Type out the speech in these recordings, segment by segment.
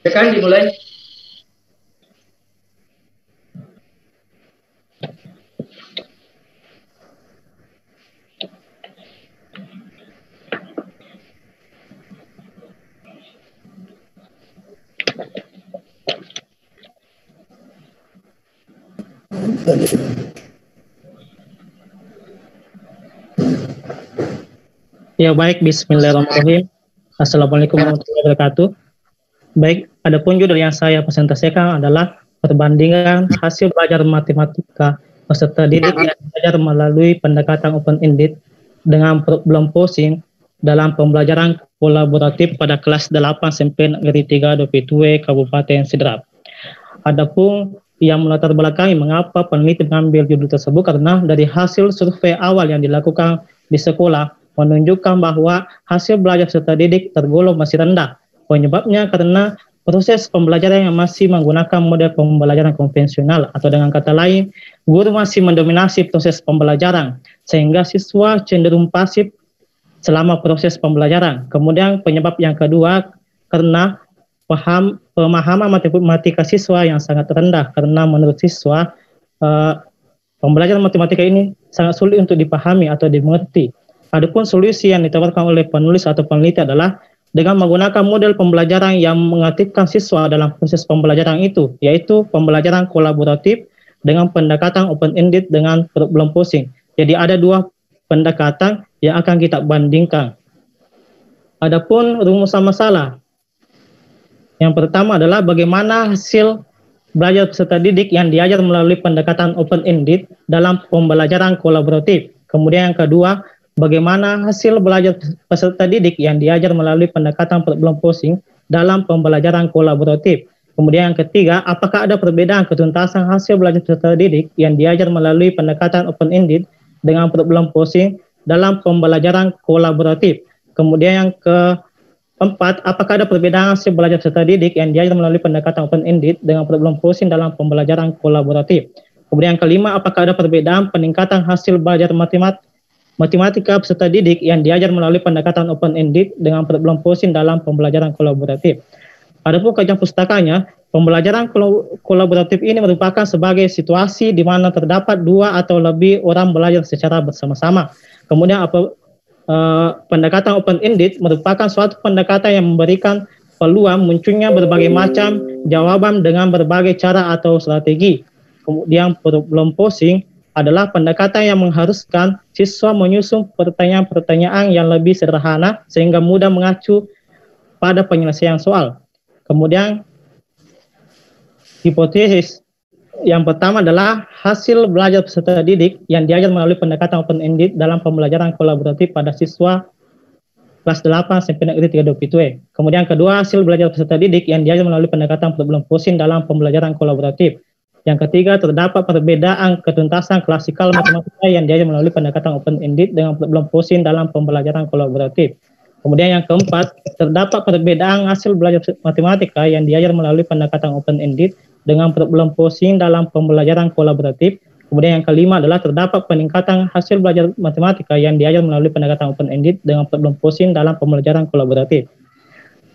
Sekarang dimulai. Ya baik, bismillahirrahmanirrahim. Assalamualaikum warahmatullahi wabarakatuh. Baik, adapun judul yang saya presentasikan adalah perbandingan hasil belajar matematika peserta didik yang belajar melalui pendekatan open-ended dengan problem posing dalam pembelajaran kolaboratif pada kelas 8 SMP Negeri 3 Dopitue Kabupaten Sidrap. Adapun yang melatar belakangi mengapa peneliti mengambil judul tersebut karena dari hasil survei awal yang dilakukan di sekolah menunjukkan bahwa hasil belajar peserta didik tergolong masih rendah. Penyebabnya karena proses pembelajaran yang masih menggunakan model pembelajaran konvensional atau dengan kata lain, guru masih mendominasi proses pembelajaran sehingga siswa cenderung pasif selama proses pembelajaran. Kemudian penyebab yang kedua karena pemahaman matematika siswa yang sangat rendah karena menurut siswa pembelajaran matematika ini sangat sulit untuk dipahami atau dimengerti. Adapun solusi yang ditawarkan oleh penulis atau peneliti adalah dengan menggunakan model pembelajaran yang mengaktifkan siswa dalam proses pembelajaran itu, yaitu pembelajaran kolaboratif dengan pendekatan open-ended dengan problem posing. Jadi ada dua pendekatan yang akan kita bandingkan. Adapun rumusan masalah. Yang pertama adalah bagaimana hasil belajar peserta didik yang diajar melalui pendekatan open-ended dalam pembelajaran kolaboratif. Kemudian yang kedua, bagaimana hasil belajar peserta didik yang diajar melalui pendekatan problem posing dalam pembelajaran kolaboratif. Kemudian yang ketiga, apakah ada perbedaan ketuntasan hasil belajar peserta didik yang diajar melalui pendekatan open-ended dengan problem posing dalam pembelajaran kolaboratif. Kemudian yang keempat, apakah ada perbedaan hasil belajar peserta didik yang diajar melalui pendekatan open-ended dengan problem posing dalam pembelajaran kolaboratif. Kemudian yang kelima, apakah ada perbedaan peningkatan hasil belajar matematika peserta didik yang diajar melalui pendekatan open-ended dengan problem posing dalam pembelajaran kolaboratif. Adapun kajian pustakanya, pembelajaran kolaboratif ini merupakan sebagai situasi di mana terdapat dua atau lebih orang belajar secara bersama-sama. Kemudian pendekatan open-ended merupakan suatu pendekatan yang memberikan peluang munculnya berbagai macam jawaban dengan berbagai cara atau strategi. Kemudian problem posing adalah pendekatan yang mengharuskan siswa menyusun pertanyaan-pertanyaan yang lebih sederhana sehingga mudah mengacu pada penyelesaian soal. Kemudian hipotesis yang pertama adalah hasil belajar peserta didik yang diajar melalui pendekatan open-ended dalam pembelajaran kolaboratif pada siswa kelas 8 SMP Negeri 3 Dopitue. Kemudian kedua, hasil belajar peserta didik yang diajar melalui pendekatan problem posing dalam pembelajaran kolaboratif. Yang ketiga, terdapat perbedaan ketuntasan klasikal matematika yang diajar melalui pendekatan open-ended dengan problem posing dalam pembelajaran kolaboratif. Kemudian yang keempat, terdapat perbedaan hasil belajar matematika yang diajar melalui pendekatan open-ended dengan problem posing dalam pembelajaran kolaboratif. Kemudian yang kelima adalah terdapat peningkatan hasil belajar matematika yang diajar melalui pendekatan open-ended dengan problem posing dalam pembelajaran kolaboratif.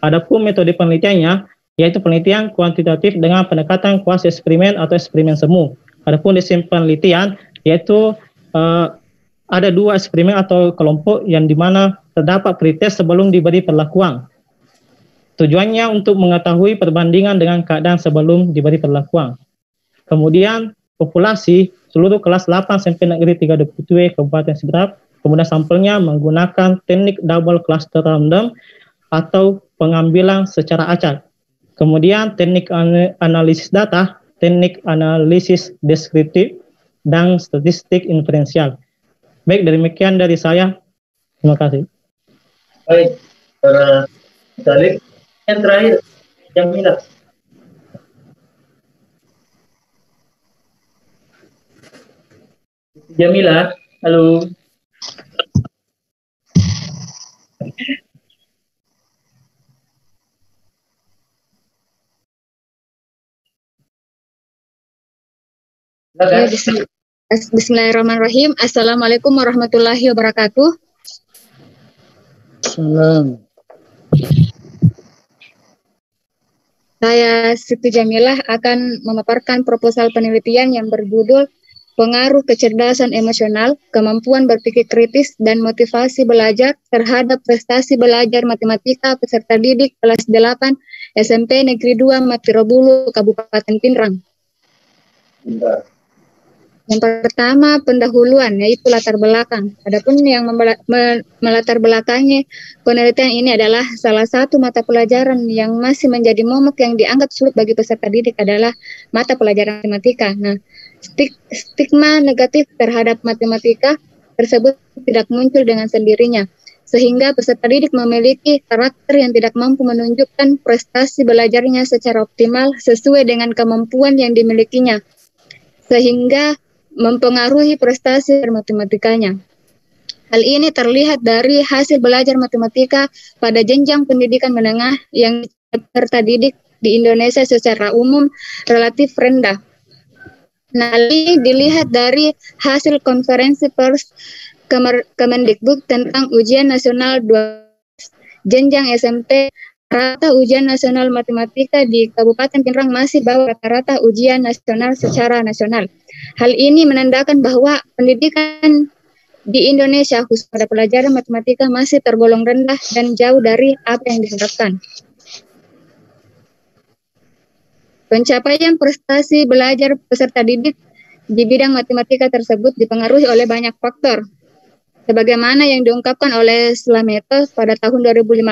Adapun metode penelitiannya, yaitu penelitian kuantitatif dengan pendekatan kuasi eksperimen atau eksperimen semu. Adapun desain penelitian, yaitu ada dua eksperimen atau kelompok yang dimana terdapat pretest sebelum diberi perlakuan. Tujuannya untuk mengetahui perbandingan dengan keadaan sebelum diberi perlakuan. Kemudian populasi seluruh kelas 8 SMP Negeri 3 Dopitue Kabupaten Sidrap. Kemudian sampelnya menggunakan teknik double cluster random atau pengambilan secara acak. Kemudian teknik analisis data, teknik analisis deskriptif, dan statistik inferensial. Baik, demikian dari saya. Terima kasih. Baik, para Salib. Yang terakhir, Jamila. Jamila, halo. Bismillahirrahmanirrahim. Assalamualaikum warahmatullahi wabarakatuh. Salam. Saya Siti Jamilah akan memaparkan proposal penelitian yang berjudul Pengaruh Kecerdasan Emosional, Kemampuan Berpikir Kritis, dan Motivasi Belajar terhadap Prestasi Belajar Matematika peserta didik kelas 8 SMP Negeri 2 Matirobulu, Kabupaten Pinrang. Yang pertama, pendahuluan, yaitu latar belakang. Adapun yang melatar belakangi penelitian ini adalah salah satu mata pelajaran yang masih menjadi momok yang dianggap sulit bagi peserta didik adalah mata pelajaran matematika. Nah, stigma negatif terhadap matematika tersebut tidak muncul dengan sendirinya, sehingga peserta didik memiliki karakter yang tidak mampu menunjukkan prestasi belajarnya secara optimal sesuai dengan kemampuan yang dimilikinya, sehingga mempengaruhi prestasi matematikanya. Hal ini terlihat dari hasil belajar matematika pada jenjang pendidikan menengah yang peserta didik di Indonesia secara umum relatif rendah. Nah, ini dilihat dari hasil konferensi pers Kemendikbud tentang ujian nasional 2 jenjang SMP. Rata ujian nasional matematika di Kabupaten Pinrang masih bawah rata-rata ujian nasional secara nasional. Hal ini menandakan bahwa pendidikan di Indonesia khusus pada pelajaran matematika masih tergolong rendah dan jauh dari apa yang diharapkan. Pencapaian prestasi belajar peserta didik di bidang matematika tersebut dipengaruhi oleh banyak faktor. Sebagaimana yang diungkapkan oleh Slameto pada tahun 2015,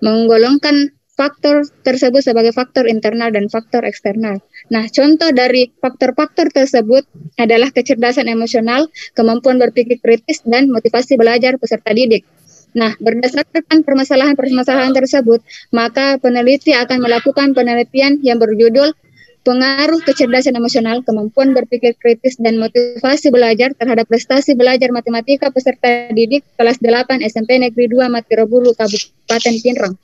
menggolongkan faktor tersebut sebagai faktor internal dan faktor eksternal. Nah, contoh dari faktor-faktor tersebut adalah kecerdasan emosional, kemampuan berpikir kritis, dan motivasi belajar peserta didik. Nah, berdasarkan permasalahan-permasalahan tersebut, maka peneliti akan melakukan penelitian yang berjudul Pengaruh Kecerdasan Emosional, Kemampuan Berpikir Kritis, dan Motivasi Belajar terhadap Prestasi Belajar Matematika peserta didik kelas 8 SMP Negeri 2 Matirobulu, Kabupaten Pinrang.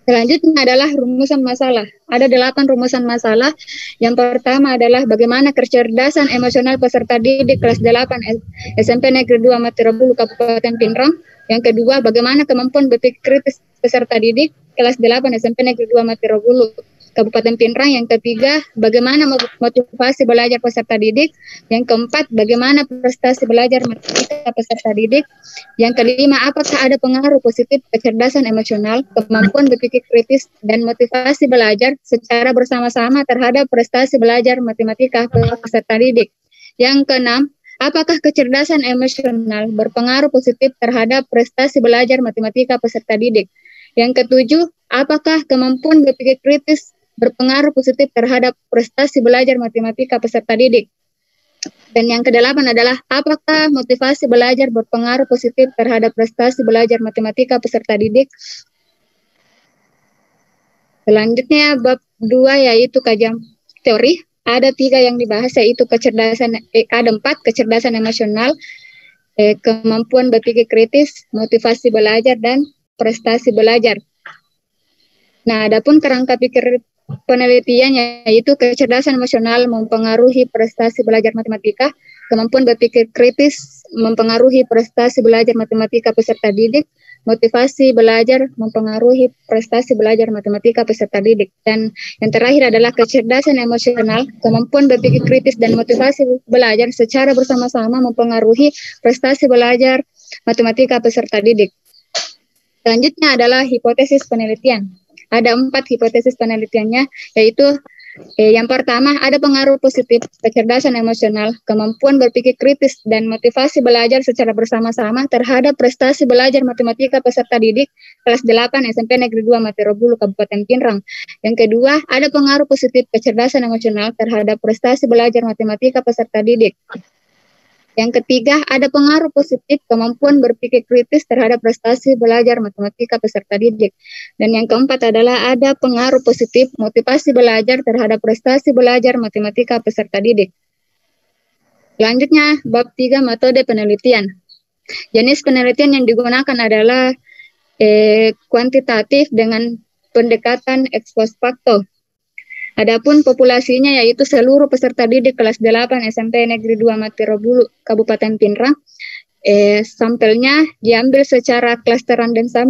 Selanjutnya adalah rumusan masalah. Ada 8 rumusan masalah. Yang pertama adalah bagaimana kecerdasan emosional peserta didik kelas 8 SMP Negeri 2 Matirobulu, Kabupaten Pinrang. Yang kedua, bagaimana kemampuan berpikir kritis peserta didik kelas 8 SMP Negeri 2 Matirobulu, Kabupaten Pinrang. Yang ketiga, bagaimana motivasi belajar peserta didik. Yang keempat, bagaimana prestasi belajar matematika peserta didik. Yang kelima, apakah ada pengaruh positif kecerdasan emosional, kemampuan berpikir kritis, dan motivasi belajar secara bersama-sama terhadap prestasi belajar matematika peserta didik. Yang keenam, apakah kecerdasan emosional berpengaruh positif terhadap prestasi belajar matematika peserta didik. Yang ketujuh, apakah kemampuan berpikir kritis berpengaruh positif terhadap prestasi belajar matematika peserta didik. Dan yang kedelapan adalah apakah motivasi belajar berpengaruh positif terhadap prestasi belajar matematika peserta didik. Selanjutnya bab 2 yaitu kajian teori. Ada 3 yang dibahas yaitu ada 4 kecerdasan emosional, kemampuan berpikir kritis, motivasi belajar, dan prestasi belajar. Nah, adapun kerangka pikir penelitian yaitu kecerdasan emosional mempengaruhi prestasi belajar matematika, kemampuan berpikir kritis mempengaruhi prestasi belajar matematika peserta didik, motivasi belajar mempengaruhi prestasi belajar matematika peserta didik. Dan yang terakhir adalah kecerdasan emosional, kemampuan berpikir kritis, dan motivasi belajar secara bersama-sama mempengaruhi prestasi belajar matematika peserta didik. Selanjutnya adalah hipotesis penelitian. Ada 4 hipotesis penelitiannya, yaitu yang pertama, ada pengaruh positif kecerdasan emosional, kemampuan berpikir kritis, dan motivasi belajar secara bersama-sama terhadap prestasi belajar matematika peserta didik kelas 8 SMP Negeri 2 Matirobulu, Kabupaten Pinrang. Yang kedua, ada pengaruh positif kecerdasan emosional terhadap prestasi belajar matematika peserta didik. Yang ketiga, ada pengaruh positif kemampuan berpikir kritis terhadap prestasi belajar matematika peserta didik. Dan yang keempat adalah ada pengaruh positif motivasi belajar terhadap prestasi belajar matematika peserta didik. Selanjutnya, bab 3 metode penelitian. Jenis penelitian yang digunakan adalah kuantitatif dengan pendekatan ex post facto. Adapun populasinya yaitu seluruh peserta didik kelas 8 SMP Negeri 2 Matirobulu, Kabupaten Pinrang. Sampelnya diambil secara klasteran dan sampel